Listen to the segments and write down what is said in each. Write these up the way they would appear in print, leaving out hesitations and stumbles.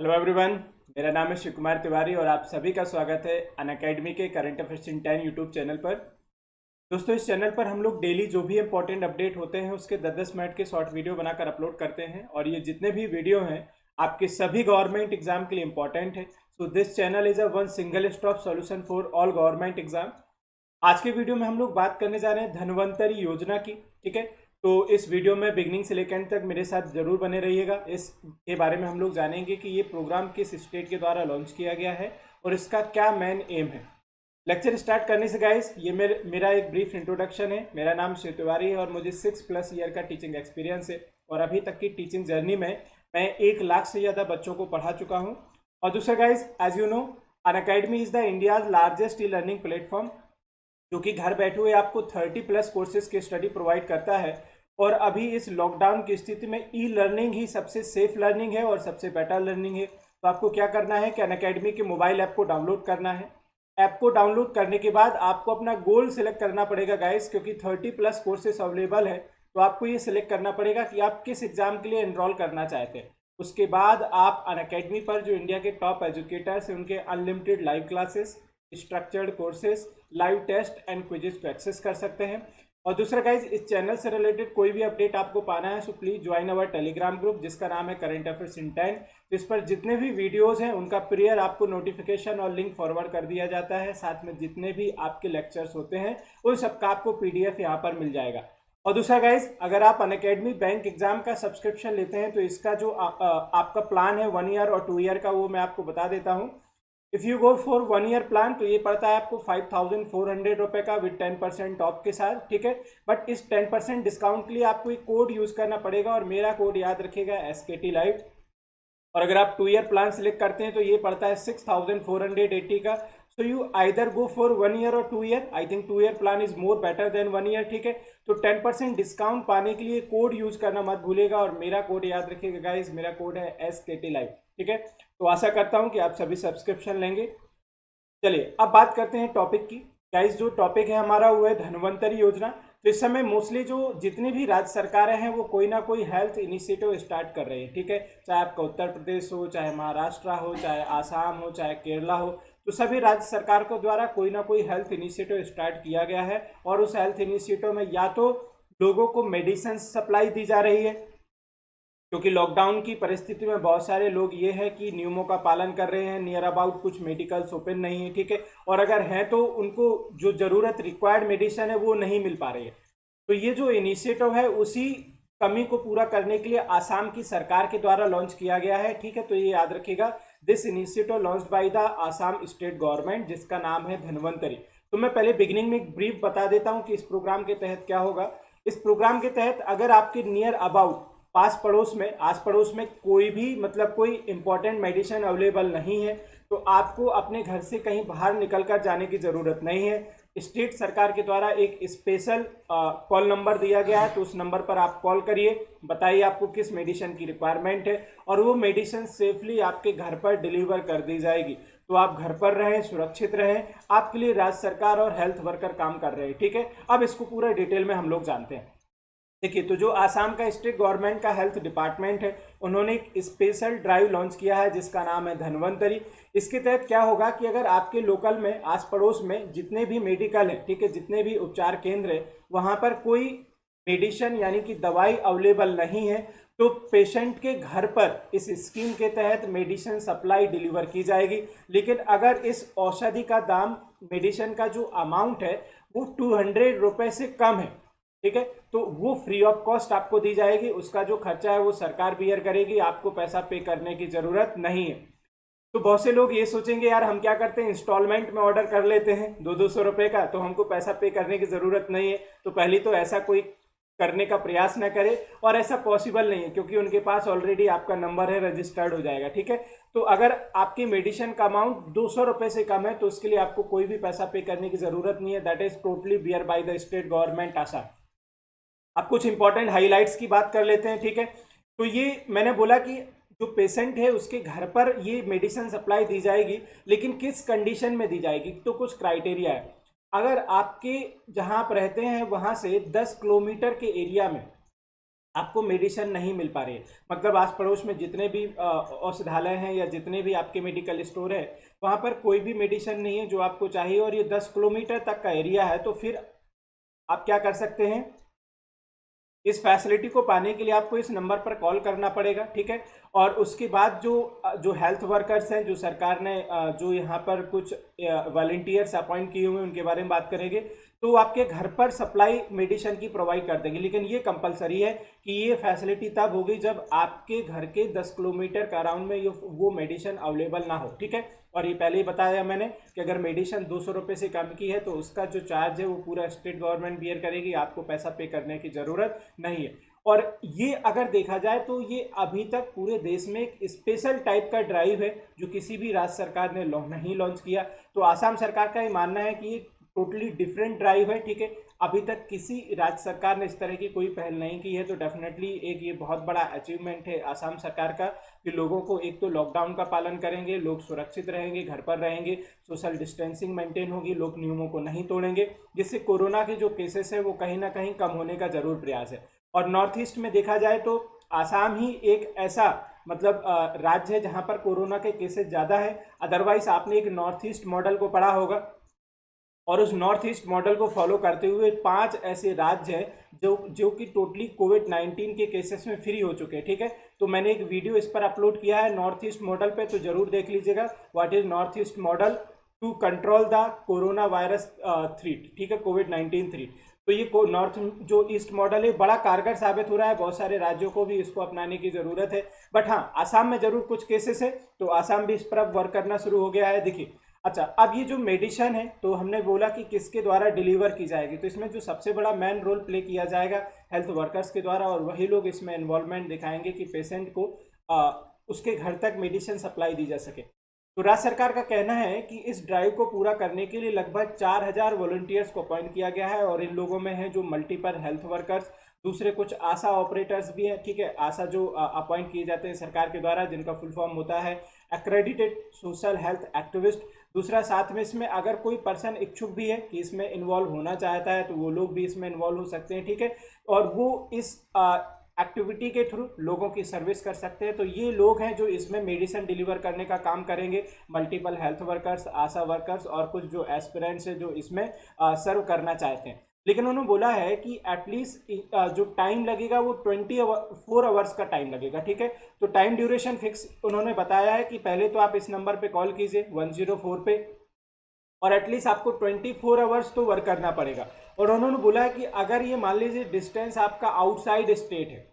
Hello everyone. मेरा नाम है शिव कुमार तिवारी और आप सभी का स्वागत है अनअकैडमी के current affairs in 10 YouTube channel पर। दोस्तों, इस चैनल पर हम लोग डेली जो भी इंपॉर्टेंट अपडेट होते हैं उसके 10-10 मिनट के शॉर्ट वीडियो बनाकर अपलोड करते हैं और ये जितने भी वीडियो हैं आपके सभी गवर्नमेंट एग्जाम के लिए इंपॉर्टेंट है। So this channel is a one single stop solution for all government exam. आज के वीडियो में हम लोग बात करने जा रहे हैं धनवंतरी योजना की। ठीक है, तो इस वीडियो में बिगनिंग से लेकर एंड तक मेरे साथ जरूर बने रहिएगा। इसके बारे में हम लोग जानेंगे कि ये प्रोग्राम किस स्टेट के द्वारा लॉन्च किया गया है और इसका क्या मेन एम है। लेक्चर स्टार्ट करने से गाइस, ये मेरा एक ब्रीफ इंट्रोडक्शन है। मेरा नाम शिव तिवारी है और मुझे 6+ ईयर का टीचिंग एक्सपीरियंस है और अभी तक की टीचिंग जर्नी में मैं 1 लाख से ज़्यादा बच्चों को पढ़ा चुका हूँ। और दूसरा guys, as you know, Unacademy is the India's largest e learning platform जो कि घर बैठे हुए आपको 30+ कोर्सेज की स्टडी प्रोवाइड करता है। और अभी इस लॉकडाउन की स्थिति में ई लर्निंग ही सबसे सेफ लर्निंग है और सबसे बेटर लर्निंग है। तो आपको क्या करना है कि अनअकैडमी के मोबाइल ऐप को डाउनलोड करना है। ऐप को डाउनलोड करने के बाद आपको अपना गोल सिलेक्ट करना पड़ेगा गाइस, क्योंकि 30+ कोर्सेज अवेलेबल है। तो आपको ये सिलेक्ट करना पड़ेगा कि आप किस एग्जाम के लिए एनरोल करना चाहते हैं। उसके बाद आप अनअकैडमी पर जो इंडिया के टॉप एजुकेटर्स हैं उनके unlimited live classes, structured courses, live test and quizzes को एक्सेस कर सकते हैं। और दूसरा गाइज, इस चैनल से रिलेटेड कोई भी अपडेट आपको पाना है so please join our Telegram group जिसका नाम है करंट अफेयर्स इन 10। इस पर जितने भी वीडियोस हैं उनका प्रियर आपको नोटिफिकेशन और लिंक फॉरवर्ड कर दिया जाता है। साथ में जितने भी आपके लेक्चर्स होते हैं उन सबका आपको पीडीएफ यहाँ पर मिल जाएगा। और दूसरा गाइज, अगर आप अनअकैडमी बैंक एग्जाम का सब्सक्रिप्शन लेते हैं तो इसका जो आपका प्लान है 1 ईयर और 2 ईयर का, वो मैं आपको बता देता हूँ। If you go for 1 year plan तो ये पड़ता है आपको 5400 रुपये का विद 10% ऑफ के साथ। ठीक है, बट इस 10% डिस्काउंट के लिए आपको एक कोड यूज़ करना पड़ेगा और मेरा कोड याद रखिएगा SKT लाइव। और अगर आप 2 ईयर प्लान सिलेक्ट करते हैं तो ये पड़ता है 6480 का। So you either go for 1 year और 2 year. I think 2 year plan is more better than 1 year. ठीक है, तो 10% डिस्काउंट पाने के लिए कोड यूज करना मत भूलिएगा और मेरा कोड याद रखिएगा गाइज, मेरा कोड है SKT लाइव। ठीक है, तो आशा करता हूँ कि आप सभी सब्सक्रिप्शन लेंगे। चलिए अब बात करते हैं टॉपिक की। गाइस, जो टॉपिक है हमारा वो है धनवंतरी योजना। तो इस समय मोस्टली जो जितनी भी राज्य सरकारें हैं वो कोई ना कोई हेल्थ इनिशिएटिव स्टार्ट कर रही है। ठीक है, चाहे आपका उत्तर प्रदेश हो, चाहे महाराष्ट्र हो, चाहे आसाम हो, चाहे केरला हो, तो सभी राज्य सरकार को द्वारा कोई ना कोई हेल्थ इनिशिएटिव स्टार्ट किया गया है। और उस हेल्थ इनिशिएटिव में या तो लोगों को मेडिसिन सप्लाई दी जा रही है, क्योंकि लॉकडाउन की परिस्थिति में बहुत सारे लोग ये है कि नियमों का पालन कर रहे हैं, नियर अबाउट कुछ मेडिकल्स ओपन नहीं है। ठीक है, और अगर हैं तो उनको जो ज़रूरत रिक्वायर्ड मेडिसिन है वो नहीं मिल पा रही है। तो ये जो इनिशिएटिव है उसी कमी को पूरा करने के लिए आसाम की सरकार के द्वारा लॉन्च किया गया है। ठीक है, तो ये याद रखिएगा, this initiative launched by the Assam state government जिसका नाम है धनवंतरी। तो मैं पहले बिगिनिंग में एक ब्रीफ बता देता हूँ कि इस प्रोग्राम के तहत क्या होगा। इस प्रोग्राम के तहत अगर आपके नियर अबाउट आस पड़ोस में कोई भी मतलब कोई इंपॉर्टेंट मेडिसिन अवेलेबल नहीं है तो आपको अपने घर से कहीं बाहर निकल कर जाने की ज़रूरत नहीं है। स्टेट सरकार के द्वारा एक स्पेशल कॉल नंबर दिया गया है, तो उस नंबर पर आप कॉल करिए, बताइए आपको किस मेडिसिन की रिक्वायरमेंट है और वो मेडिसिन सेफली आपके घर पर डिलीवर कर दी जाएगी। तो आप घर पर रहें, सुरक्षित रहें, आपके लिए राज्य सरकार और हेल्थ वर्कर काम कर रहे हैं। ठीक है, अब इसको पूरा डिटेल में हम लोग जानते हैं। देखिए, तो जो आसाम का स्टेट गवर्नमेंट का हेल्थ डिपार्टमेंट है उन्होंने एक स्पेशल ड्राइव लॉन्च किया है जिसका नाम है धनवंतरी। इसके तहत क्या होगा कि अगर आपके लोकल में आस पड़ोस में जितने भी मेडिकल है, ठीक है, जितने भी उपचार केंद्र है वहाँ पर कोई मेडिसिन यानी कि दवाई अवेलेबल नहीं है तो पेशेंट के घर पर इस स्कीम के तहत मेडिसिन सप्लाई डिलीवर की जाएगी। लेकिन अगर इस औषधि का दाम, मेडिसिन का जो अमाउंट है वो 200 रुपये से कम है, ठीक है, तो वो फ्री ऑफ कॉस्ट आपको दी जाएगी। उसका जो खर्चा है वो सरकार बियर करेगी, आपको पैसा पे करने की ज़रूरत नहीं है। तो बहुत से लोग ये सोचेंगे यार हम क्या करते हैं, इंस्टॉलमेंट में ऑर्डर कर लेते हैं 200-200 रुपये का, तो हमको पैसा पे करने की ज़रूरत नहीं है। तो पहले तो ऐसा कोई करने का प्रयास न करे और ऐसा पॉसिबल नहीं है क्योंकि उनके पास ऑलरेडी आपका नंबर है, रजिस्टर्ड हो जाएगा। ठीक है, तो अगर आपकी मेडिसिन का अमाउंट 200 रुपये से कम है तो उसके लिए आपको कोई भी पैसा पे करने की ज़रूरत नहीं है। That is totally bear by the state government Assam. अब कुछ इंपॉर्टेंट हाइलाइट्स की बात कर लेते हैं। ठीक है, तो ये मैंने बोला कि जो पेशेंट है उसके घर पर ये मेडिसिन सप्लाई दी जाएगी, लेकिन किस कंडीशन में दी जाएगी, तो कुछ क्राइटेरिया है। अगर आपके जहां आप रहते हैं वहां से 10 किलोमीटर के एरिया में आपको मेडिसिन नहीं मिल पा रही है। मतलब आस पड़ोस में जितने भी औषधालय हैं या जितने भी आपके मेडिकल स्टोर है, वहाँ पर कोई भी मेडिसिन नहीं है जो आपको चाहिए, और ये 10 किलोमीटर तक का एरिया है। तो फिर आप क्या कर सकते हैं, इस फैसिलिटी को पाने के लिए आपको इस नंबर पर कॉल करना पड़ेगा, ठीक है। और उसके बाद जो जो हेल्थ वर्कर्स हैं, जो सरकार ने जो यहाँ पर कुछ वॉलंटियर्स अपॉइंट किए हुए हैं, उनके बारे में बात करेंगे। तो आपके घर पर सप्लाई मेडिसिन की प्रोवाइड कर देंगे, लेकिन ये कंपलसरी है कि ये फैसिलिटी तब होगी जब आपके घर के 10 किलोमीटर के अराउंड में ये वो मेडिसिन अवेलेबल ना हो, ठीक है। और ये पहले ही बताया मैंने कि अगर मेडिसिन 200 रुपये से कम की है तो उसका जो चार्ज है वो पूरा स्टेट गवर्नमेंट बियर करेगी, आपको पैसा पे करने की ज़रूरत नहीं है। और ये अगर देखा जाए तो ये अभी तक पूरे देश में एक स्पेशल टाइप का ड्राइव है जो किसी भी राज्य सरकार ने नहीं लॉन्च किया। तो आसाम सरकार का ये मानना है कि ये टोटली डिफरेंट ड्राइव है, ठीक है। अभी तक किसी राज्य सरकार ने इस तरह की कोई पहल नहीं की है। तो डेफिनेटली एक ये बहुत बड़ा अचीवमेंट है आसाम सरकार का कि लोगों को एक तो लॉकडाउन का पालन करेंगे, लोग सुरक्षित रहेंगे, घर पर रहेंगे, सोशल डिस्टेंसिंग मेंटेन होगी, लोग नियमों को नहीं तोड़ेंगे, जिससे कोरोना के जो केसेस है वो कहीं ना कहीं कम होने का जरूर प्रयास है। और नॉर्थ ईस्ट में देखा जाए तो आसाम ही एक ऐसा मतलब राज्य है जहां पर कोरोना के केसेस ज़्यादा है। अदरवाइज आपने एक नॉर्थ ईस्ट मॉडल को पढ़ा होगा, और उस नॉर्थ ईस्ट मॉडल को फॉलो करते हुए 5 ऐसे राज्य हैं जो कि टोटली कोविड-19 के केसेस में फ्री हो चुके हैं, ठीक है। तो मैंने एक वीडियो इस पर अपलोड किया है नॉर्थ ईस्ट मॉडल पे, तो जरूर देख लीजिएगा, what is north east model to control the corona virus threat, ठीक है, कोविड-19 थ्रीट। तो ये नॉर्थ जो ईस्ट मॉडल है बड़ा कारगर साबित हो रहा है, बहुत सारे राज्यों को भी इसको अपनाने की जरूरत है। बट हाँ, आसाम में जरूर कुछ केसेस है, तो आसाम भी इस पर अब वर्क करना शुरू हो गया है। देखिए, अच्छा, अब ये जो मेडिसिन है तो हमने बोला कि किसके द्वारा डिलीवर की जाएगी, तो इसमें जो सबसे बड़ा मेन रोल प्ले किया जाएगा हेल्थ वर्कर्स के द्वारा, और वही लोग इसमें इन्वॉल्वमेंट दिखाएंगे कि पेशेंट को उसके घर तक मेडिसिन सप्लाई दी जा सके। तो राज्य सरकार का कहना है कि इस ड्राइव को पूरा करने के लिए लगभग 4000 वॉलंटियर्स को अपॉइंट किया गया है, और इन लोगों में है जो मल्टीपल हेल्थ वर्कर्स, दूसरे कुछ आशा ऑपरेटर्स भी हैं, ठीक है। आशा जो अपॉइंट किए जाते हैं सरकार के द्वारा, जिनका फुल फॉर्म होता है एक्रेडिटेड सोशल हेल्थ एक्टिविस्ट। दूसरा, साथ में इसमें अगर कोई पर्सन इच्छुक भी है कि इसमें इन्वॉल्व होना चाहता है तो वो लोग भी इसमें इन्वॉल्व हो सकते हैं, ठीक है। और वो इस एक्टिविटी के थ्रू लोगों की सर्विस कर सकते हैं। तो ये लोग हैं जो इसमें मेडिसिन डिलीवर करने का काम करेंगे, मल्टीपल हेल्थ वर्कर्स, आशा वर्कर्स, और कुछ जो एस्पिरेंट्स हैं जो इसमें सर्व करना चाहते हैं। लेकिन उन्होंने बोला है कि एटलीस्ट जो टाइम लगेगा वो 24 आवर्स का टाइम लगेगा, ठीक है। तो टाइम ड्यूरेशन फिक्स उन्होंने बताया है कि पहले तो आप इस नंबर पे कॉल कीजिए 104 पे, और एटलीस्ट आपको 24 आवर्स तो वर्क करना पड़ेगा। और उन्होंने बोला है कि अगर ये मान लीजिए डिस्टेंस आपका आउटसाइड स्टेट है,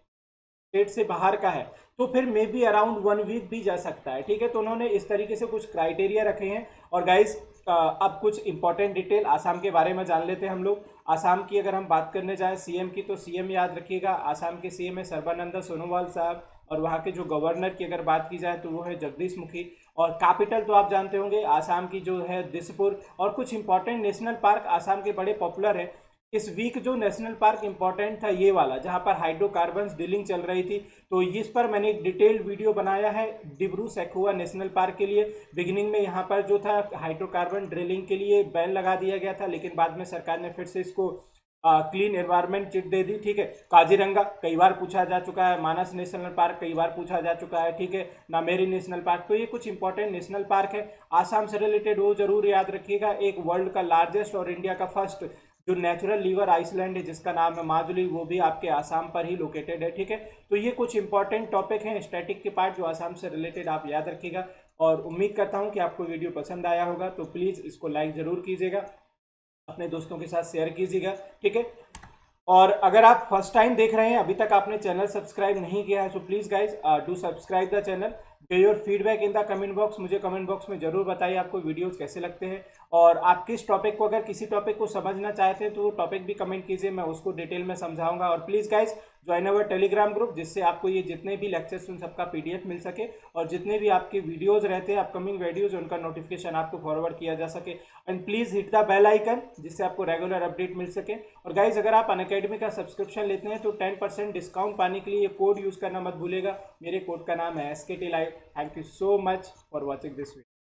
स्टेट से बाहर का है, तो फिर मे बी अराउंड 1 वीक भी जा सकता है, ठीक है। तो उन्होंने इस तरीके से कुछ क्राइटेरिया रखे हैं। और गाइस, अब कुछ इंपॉर्टेंट डिटेल आसाम के बारे में जान लेते हैं हम लोग। आसाम की अगर हम बात करने जाएं सीएम की, तो सीएम याद रखिएगा, आसाम के सीएम है सर्बानंद सोनोवाल साहब, और वहाँ के जो गवर्नर की अगर बात की जाए तो वो है जगदीश मुखी। और कैपिटल तो आप जानते होंगे आसाम की जो है दिसपुर। और कुछ इंपॉर्टेंट नेशनल पार्क आसाम के बड़े पॉपुलर है। इस वीक जो नेशनल पार्क इंपॉर्टेंट था ये वाला, जहाँ पर हाइड्रोकार्बन्स ड्रिलिंग चल रही थी, तो इस पर मैंने एक डिटेल्ड वीडियो बनाया है डिब्रू सैखोवा नेशनल पार्क के लिए। बिगिनिंग में यहाँ पर जो था हाइड्रोकार्बन ड्रिलिंग के लिए बैन लगा दिया गया था, लेकिन बाद में सरकार ने फिर से इसको क्लीन एनवायरनमेंट चिट दे दी, ठीक है। काजीरंगा कई बार पूछा जा चुका है, मानस नेशनल पार्क कई बार पूछा जा चुका है, ठीक है, नामेरी नेशनल पार्क। तो ये कुछ इंपॉर्टेंट नेशनल पार्क है आसाम से रिलेटेड, वो जरूर याद रखिएगा। एक वर्ल्ड का लार्जेस्ट और इंडिया का फर्स्ट जो नेचुरल रिवर आइसलैंड है जिसका नाम है माजुली, वो भी आपके आसाम पर ही लोकेटेड है, ठीक है। तो ये कुछ इंपॉर्टेंट टॉपिक हैं स्टैटिक के पार्ट जो आसाम से रिलेटेड आप याद रखिएगा। और उम्मीद करता हूँ कि आपको वीडियो पसंद आया होगा, तो प्लीज़ इसको लाइक ज़रूर कीजिएगा, अपने दोस्तों के साथ शेयर कीजिएगा, ठीक है। और अगर आप फर्स्ट टाइम देख रहे हैं, अभी तक आपने चैनल सब्सक्राइब नहीं किया है, तो please guys do subscribe the channel. Give your feedback in the comment box, मुझे कमेंट बॉक्स में जरूर बताइए आपको वीडियोस कैसे लगते हैं। और आप किस टॉपिक को, अगर किसी टॉपिक को समझना चाहते हैं तो वो टॉपिक भी कमेंट कीजिए, मैं उसको डिटेल में समझाऊंगा। और please guys join our Telegram group, जिससे आपको ये जितने भी लेक्चर्स उन सबका पीडीएफ मिल सके, और जितने भी आपके वीडियोज रहते हैं अपकमिंग वीडियोज, उनका नोटिफिकेशन आपको फॉरवर्ड किया जा सके। And please hit the bell icon, जिससे आपको रेगुलर अपडेट मिल सके। और गाइज अगर आप अनअकैडमी का सब्सक्रिप्शन लेते हैं तो 10% डिस्काउंट पाने के लिए ये कोड यूज़ करना मत भूलेगा। मेरे कोड का नाम है SKT Live। Thank you so much for watching this video.